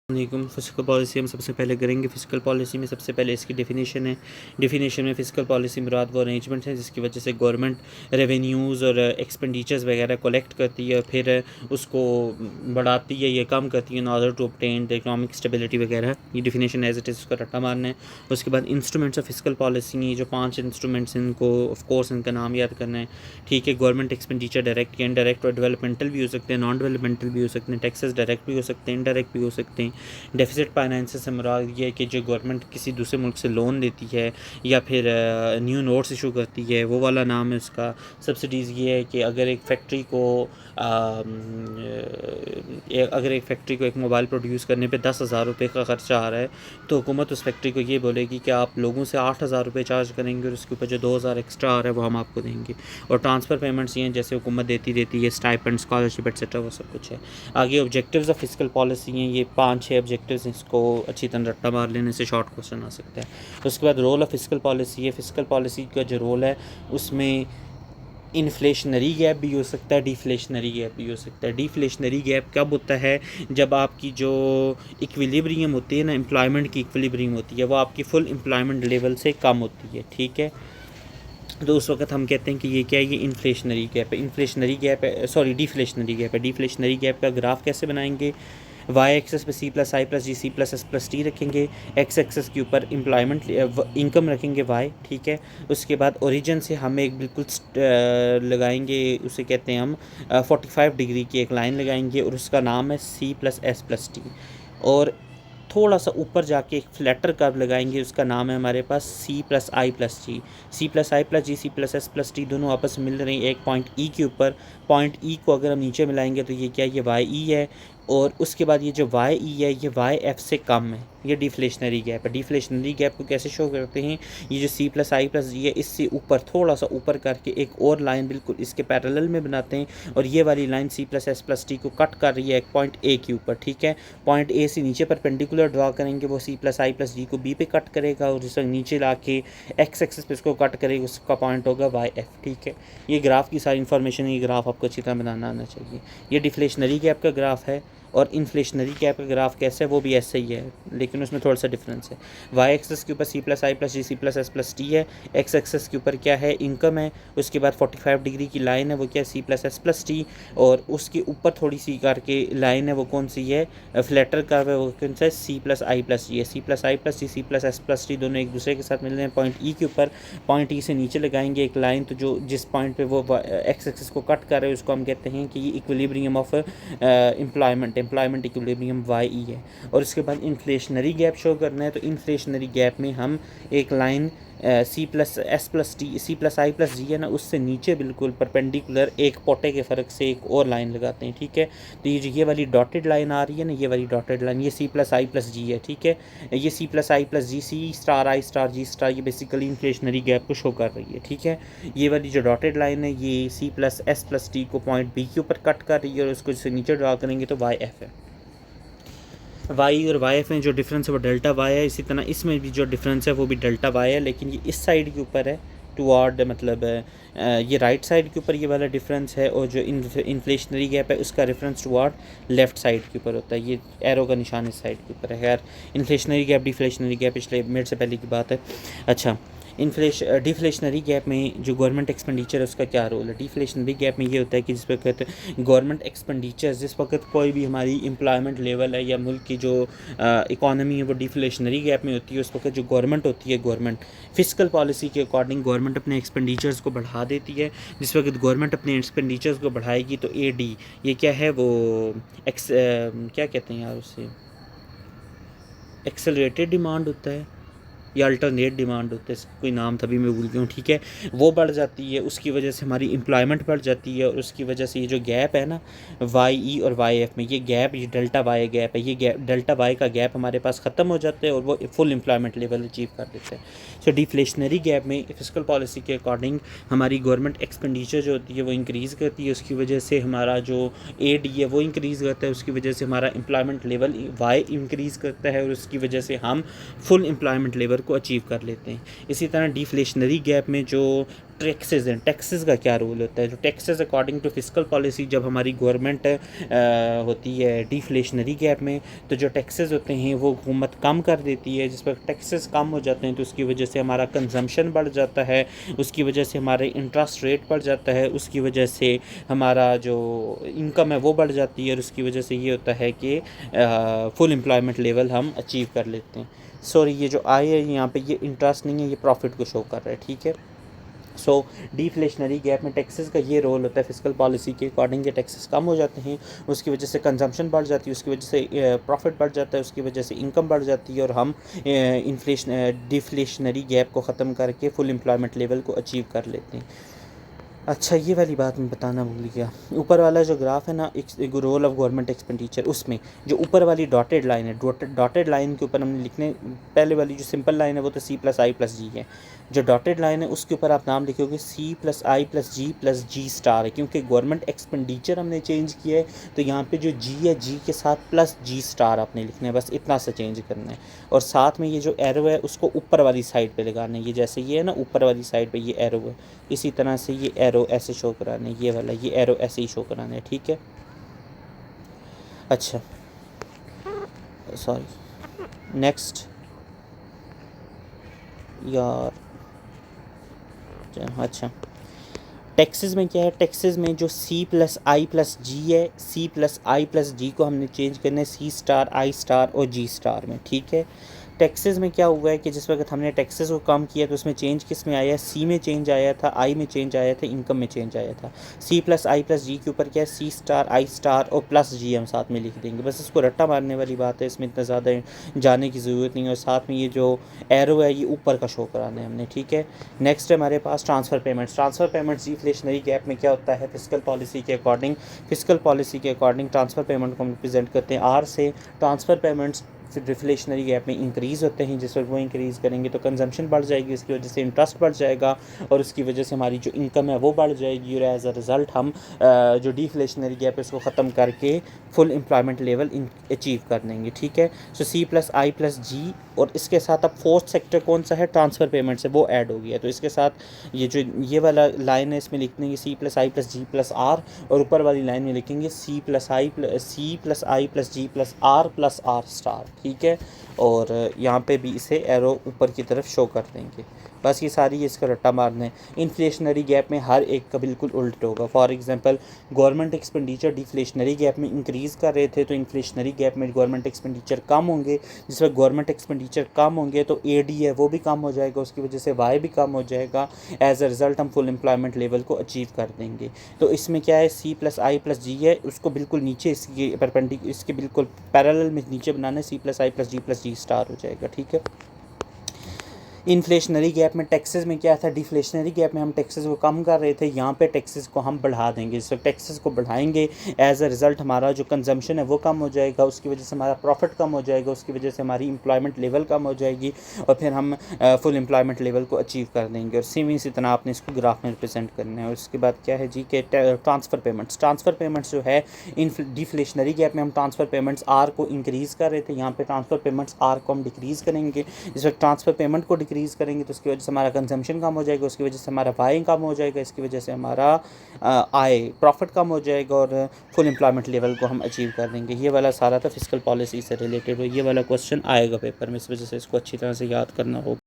Physical policy हम सबसे पहले करेंगे। फिजिकल पॉलिसी में सबसे पहले इसकी डेफिनेशन है। डेफिनेशन में फिजिकल पॉलिसी मुराद वो अरेंजमेंट है जिसकी वजह से गवर्नमेंट रेवेन्यूज़ और एक्सपेंडिचर्स वगैरह कलेक्ट करती है, फिर उसको बढ़ाती है या कम करती है in order to obtain the economic stability वगैरह। ये डेफिनेशन एज इट इज़ उसका रट्टा मारना है। उसके बाद इंस्ट्रूमेंट्स ऑफ फिजिकल पॉलिसी, ये जो 5 इंस्ट्रूमेंट्स इनको ऑफ कोर्स इनका नाम याद करना है, ठीक है। गवर्नमेंट एक्सपेंडिचर डायरेक्ट या इनडायरेक्ट और डेवलपमेंटल भी हो सकते हैं, नॉन डेवलपमेंटल भी हो सकते हैं, टैक्सेस डायरेक्ट भी हो सकते हैं, इनडायरेक्ट भी हो सकते हैं। डेफिसिट फाइनेंस से मुराद ये है कि जो गवर्नमेंट किसी दूसरे मुल्क से लोन लेती है या फिर न्यू नोट्स इशू करती है, वो वाला नाम है उसका। सब्सिडीज़ ये है कि अगर एक फैक्ट्री को एक मोबाइल प्रोड्यूस करने पे 10,000 रुपये का ख़र्चा आ रहा है, तो हुकूमत उस फैक्ट्री को ये बोलेगी कि आप लोगों से 8,000 रुपये चार्ज करेंगे और उसके ऊपर जो 2,000 एक्स्ट्रा आ रहा है वो हम आपको देंगे। और ट्रांसफ़र पेमेंट्स ये हैं जैसे हुकूमत देती है, स्टाइपेंड, स्कॉलरशिप एक्सेट्रा, वो सब कुछ है। आगे ऑब्जेक्टिव्स ऑफ फिजिकल पॉलिसी हैं, ये 5-6 ऑब्जेक्टिव्स, इसको अच्छी तरह रट्टा मार लेने से शॉर्ट क्वेश्चन आ सकता है। उसके बाद रोल ऑफ फिजिकल पॉलिसी है। फिजिकल पॉलिसी का जो रोल है उसमें इन्फ्लेशनरी गैप भी हो सकता है, डिफ्लेशनरी गैप भी हो सकता है। डिफ्लेशनरी गैप कब होता है? जब आपकी जो इक्विलिब्रियम होती है ना, एम्प्लॉयमेंट की इक्विलिब्रियम होती है, वो आपकी फुल एम्प्लॉयमेंट लेवल से कम होती है, ठीक है। तो उस वक्त हम कहते हैं कि ये क्या है, ये इन्फ्लेशनरी गैप है। डिफ्लेशनरी गैप है। डिफ्लेशनरी गैप का ग्राफ कैसे बनाएंगे? वाई एक्सेस पे C+I+G C+S+T रखेंगे, एक्स एक्सेस के ऊपर एम्प्लॉयमेंट इनकम रखेंगे वाई, ठीक है। उसके बाद ओरिजिन से हम एक बिल्कुल लगाएंगे, उसे कहते हैं हम 45 डिग्री की एक लाइन लगाएंगे और उसका नाम है C+S+T। और थोड़ा सा ऊपर जाके एक फ्लैटर कर्व लगाएंगे, उसका नाम है हमारे पास C+I+G। C+I+G C+S+T दोनों आपस में मिल रही हैं एक पॉइंट E के ऊपर। पॉइंट E को अगर हम नीचे मिलाएंगे तो ये क्या है, ये YE है। और उसके बाद ये जो YE है ये YF से कम है, ये डिफ्लेशनरी गैप है। डिफ्लेशनरी गैप को कैसे शो करते हैं? ये जो C+I+G है इससे ऊपर, थोड़ा सा ऊपर करके एक और लाइन बिल्कुल इसके पैरेलल में बनाते हैं, और ये वाली लाइन C+S+T को कट कर रही है एक पॉइंट A के ऊपर, ठीक है। पॉइंट A से नीचे परपेंडिकुलर ड्रा करेंगे, वो C+I+G को B पे कट करेगा, और जिससे नीचे ला के एक्स एक्सिस पे उसको कट करेगा, उसका पॉइंट होगा YF, ठीक है। ये ग्राफ की सारी इन्फॉर्मेशन, ये ग्राफ आपको अच्छी तरह बनाना आना चाहिए। ये डिफ्लेशनरी गैप का ग्राफ है। और इन्फ्लेशनरी गैप का ग्राफ कैसे है, वो भी ऐसे ही है, लेकिन उसमें थोड़ा सा डिफरेंस है। वाई एक्सेस के ऊपर C+I+G C+S+T है, एक्स एक्सेस के ऊपर क्या है, इनकम है। उसके बाद 45 डिग्री की लाइन है, वो क्या है, C+S+T। और उसके ऊपर थोड़ी सी करके लाइन है, वो कौन सी है, फ्लैटर कर्व है, वो कौन सा है, C+I+G है। C+I+G C+S+T दोनों एक दूसरे के साथ मिल रहे हैं पॉइंट E के ऊपर। पॉइंट E से नीचे लगाएंगे एक लाइन, तो जो जिस पॉइंट पे वो एक्स एक्सेस को कट कर रहे हैं उसको हम कहते हैं कि ये equilibrium of employment equilibrium YE है। और उसके बाद इन्फ्लेशनरी गैप शो करना है, तो इन्फ्लेशनरी गैप में हम एक लाइन C+I+G है ना, उससे नीचे बिल्कुल परपेंडिकुलर एक पोटे के फ़र्क से एक और लाइन लगाते हैं, ठीक है। तो ये वाली डॉटेड लाइन आ रही है ना, ये वाली डॉटेड लाइन, ये C+I+G है, ठीक है। ये C+I+G C*I*G*, ये बेसिकली इन्फ्लेशनरी गैप को शो कर रही है, ठीक है। ये वाली जो डॉटेड लाइन है ये C+S+T को पॉइंट B के ऊपर कट कर रही है, और उसको इससे नीचे ड्रा करेंगे तो YF है। वाई और YF में जो डिफरेंस है वो डेल्टा वाई है। इसी तरह इसमें भी जो डिफरेंस है वो भी डेल्टा वाई है, लेकिन ये इस साइड के ऊपर है टुवार्ड, मतलब ये राइट साइड के ऊपर ये वाला डिफरेंस है, और जो इन्फ्लेशनरी गैप है उसका रेफरेंस टुवार्ड लेफ़्ट साइड के ऊपर होता है। ये एरो का निशान इस साइड के ऊपर है। खैर, इन्फ्लेशनरी गैप डिफ्लेशनरी गैप पिछले मिनट से पहले की बात है। अच्छा, डिफ्लेशनरी गैप में जो गवर्नमेंट एक्सपेंडिचर है उसका क्या रोल है? डिफ्लेशनरी गैप में ये होता है कि जिस वक्त गवर्नमेंट एक्सपेंडिचर, जिस वक्त कोई भी हमारी एम्प्लॉयमेंट लेवल है या मुल्क की जो इकॉनमी है वो डिफ्लेशनरी गैप में होती है, उस वक्त जो गवर्नमेंट होती है, गवर्नमेंट फिजिकल पॉलिसी के अकॉर्डिंग गवर्नमेंट अपने एक्सपेंडिचर्स को बढ़ा देती है। जिस वक्त गवर्नमेंट अपने एक्सपेंडिचर्स को बढ़ाएगी तो AD, ये क्या है, वो क्या कहते हैं यार उसे, एक्सेलरेटेड डिमांड होता है या अल्टरनेट डिमांड होता है, इसका कोई नाम था, अभी मैं भूल गया हूँ, ठीक है। वो बढ़ जाती है, उसकी वजह से हमारी एम्प्लॉयमेंट बढ़ जाती है, और उसकी वजह से ये जो गैप है ना YE और YF में, ये गैप, ये डेल्टा वाई गैप है, ये गैप डेल्टा वाई का गैप हमारे पास ख़त्म हो जाता है और वो फुल एम्प्लॉयमेंट लेवल अचीव कर देते हैं। सो डिफ्लेशनरी गैप में फिजिकल पॉलिसी के अकॉर्डिंग हमारी गवर्नमेंट एक्सपेंडिचर जो होती है वो इंक्रीज़ करती है, उसकी वजह से हमारा जो AD है वो इंक्रीज़ करता है, उसकी वजह से हमारा एम्प्लॉयमेंट लेवल Y इंक्रीज़ करता है, और उसकी वजह से हम फुल एम्प्लॉयमेंट लेवल को अचीव कर लेते हैं। इसी तरह डिफ्लेशनरी गैप में जो टैक्सेस हैं, टैक्सेस का क्या रोल होता है। जो taxes according to fiscal policy, जब हमारी गवर्नमेंट होती है डिफ्लेशनरी गैप में, तो जो टैक्सेस होते हैं वो हुकूमत कम कर देती है। जिस पर टैक्सेस कम हो जाते हैं तो उसकी वजह से हमारा कंजम्पशन बढ़ जाता है, उसकी वजह से हमारे इंटरेस्ट रेट बढ़ जाता है, उसकी वजह से हमारा जो इनकम है वो बढ़ जाती है, और उसकी वजह से ये होता है कि फुल एम्प्लॉयमेंट लेवल हम अचीव कर लेते हैं। सॉरी, ये जो आय है यहाँ पे ये इंटरेस्ट नहीं है, ये प्रॉफिट को शो कर रहा है, ठीक है। सो डिफ्लेशनरी गैप में टैक्सेस का ये रोल होता है। फिस्कल पॉलिसी के अकॉर्डिंग ये टैक्सेस कम हो जाते हैं, उसकी वजह से कंजम्पशन बढ़ जाती है, उसकी वजह से प्रॉफिट बढ़ जाता है, उसकी वजह से इनकम बढ़ जाती है, और हम डिफ्लेशनरी गैप को ख़त्म करके फुल एम्प्लॉयमेंट लेवल को अचीव कर लेते हैं। अच्छा, ये वाली बात मैं बताना भूल गया। ऊपर वाला जो ग्राफ है ना, एक रोल ऑफ गवर्नमेंट एक्सपेंडिचर, उसमें जो ऊपर वाली डॉटेड लाइन है, डॉटेड लाइन के ऊपर हमने लिखने, पहले वाली जो सिंपल लाइन है वो तो C+I+G है। जो डॉटेड लाइन है उसके ऊपर आप नाम लिखोगे C+I+G+G स्टार है, क्योंकि गवर्नमेंट एक्सपेंडिचर हमने चेंज किया है। तो यहाँ पे जो G है, G के साथ +G स्टार आपने लिखना है, बस इतना सा चेंज करना है। और साथ में ये जो एरो है उसको ऊपर वाली साइड पे लगाना है। ये जैसे ये है ना, ऊपर वाली साइड पे ये एरो है, इसी तरह से ये एरो ऐसे शो कराना है, ये वाला ये एरो ऐसे ही शो कराना है, ठीक है। अच्छा, सॉरी, नेक्स्ट यार। अच्छा, टैक्सेस में क्या है, टैक्सेस में जो C+I+G है, C+I+G को हमने चेंज करना है C*I* और G* में, ठीक है। टैक्सेस में क्या हुआ है कि जिस वक्त हमने टैक्सेस को कम किया तो उसमें चेंज किस में आया, C में चेंज आया था, I में चेंज आया था, इनकम में चेंज आया था। C+I+G के ऊपर क्या है, C*I* और +G हम साथ में लिख देंगे, बस इसको रट्टा मारने वाली बात है, इसमें इतना ज़्यादा जाने की ज़रूरत नहीं है। और साथ में ये जो एरो है ये ऊपर का शो कराना है हमने, ठीक है। नेक्स्ट है हमारे पास transfer payments. Transfer payments deflationary gap में क्या होता है, फिस्कल पॉलिसी के अकॉर्डिंग ट्रांसफ़र पेमेंट को हम रिप्रेजेंट करते हैं R से। ट्रांसफ़र पेमेंट्स फिर डिफ्लेशनरी गैप में इंक्रीज़ होते हैं, जिस पर वो इंक्रीज़ करेंगे तो कंजम्पशन बढ़ जाएगी, उसकी वजह से इंटरेस्ट बढ़ जाएगा, और उसकी वजह से हमारी जो इनकम है वो बढ़ जाएगी, और एज अ रिज़ल्ट हम जो डिफ्लेशनरी गैप है उसको ख़त्म करके फुल एम्प्लॉयमेंट लेवल अचीव कर देंगे, ठीक है। सो C+I+G, और इसके साथ अब फोर्थ सेक्टर कौन सा है, ट्रांसफ़र पेमेंट से, वो ऐड हो गया। तो इसके साथ ये जो ये वाला लाइन है इसमें लिख देंगे C+I+G+R, और ऊपर वाली लाइन में लिखेंगे C+I+G+R+R*, ठीक है। और यहाँ पे भी इसे एरो ऊपर की तरफ शो कर देंगे। बस ये सारी इसका रट्टा मारना है। इन्फ्लेशनरी गैप में हर एक का बिल्कुल उल्ट होगा। For example, government expenditure deflationary gap में इंक्रीज़ कर रहे थे, तो इन्फ्लेशनरी गैप में गवर्नमेंट एक्सपेंडिचर कम होंगे। जिस वक्त गवर्नमेंट एक्सपेंडिचर कम होंगे तो AD है वो भी कम हो जाएगा, उसकी वजह से Y भी कम हो जाएगा। एज अ रिज़ल्ट हम फुल एम्प्लॉयमेंट लेवल को अचीव कर देंगे। तो इसमें क्या है, C+I+G है, उसको बिल्कुल नीचे इसके इसके बिल्कुल पैरेलल में नीचे बनाना है, C+I+G+G* हो जाएगा, ठीक है। इन्फ्लेशनरी गैप में टैक्सेस में क्या था, डिफ्लेशनरी गैप में हम टैक्सेस को कम कर रहे थे, यहाँ पे टैक्सेस को हम बढ़ा देंगे। सो टैक्सेस को बढ़ाएंगे, एज अ रिज़ल्ट हमारा जो कंजम्पशन है वो कम हो जाएगा, उसकी वजह से हमारा प्रॉफिट कम हो जाएगा, उसकी वजह से हमारी एम्प्लॉयमेंट लेवल कम हो जाएगी, और फिर हम फुल एम्प्लॉयमेंट लेवल को अचीव कर देंगे। और सेम इसी तरह आपने इसको ग्राफ में रिप्रेजेंट करना है। और उसके बाद क्या है जी के ट्रांसफ़र पेमेंट्स जो है डिफ्लेशनरी गैप में हम ट्रांसफ़र पेमेंट्स R को इंक्रीज़ कर रहे थे, यहाँ पे ट्रांसफ़र पेमेंट्स R को हम डिक्रीज़ करेंगे। इस वक्त ट्रांसफ़र पेमेंट को डिक्रीज़ करेंगे तो उसकी वजह से हमारा कंजम्पशन कम हो जाएगा, उसकी वजह से हमारा बाइंग कम हो जाएगा, इसकी वजह से हमारा आय प्रॉफिट कम हो जाएगा, और फुल एम्प्लॉयमेंट लेवल को हम अचीव कर देंगे। ये वाला सारा था फिस्कल पॉलिसी से रिलेटेड, ये वाला क्वेश्चन आएगा पेपर में, इस वजह से इसको अच्छी तरह से याद करना होगा।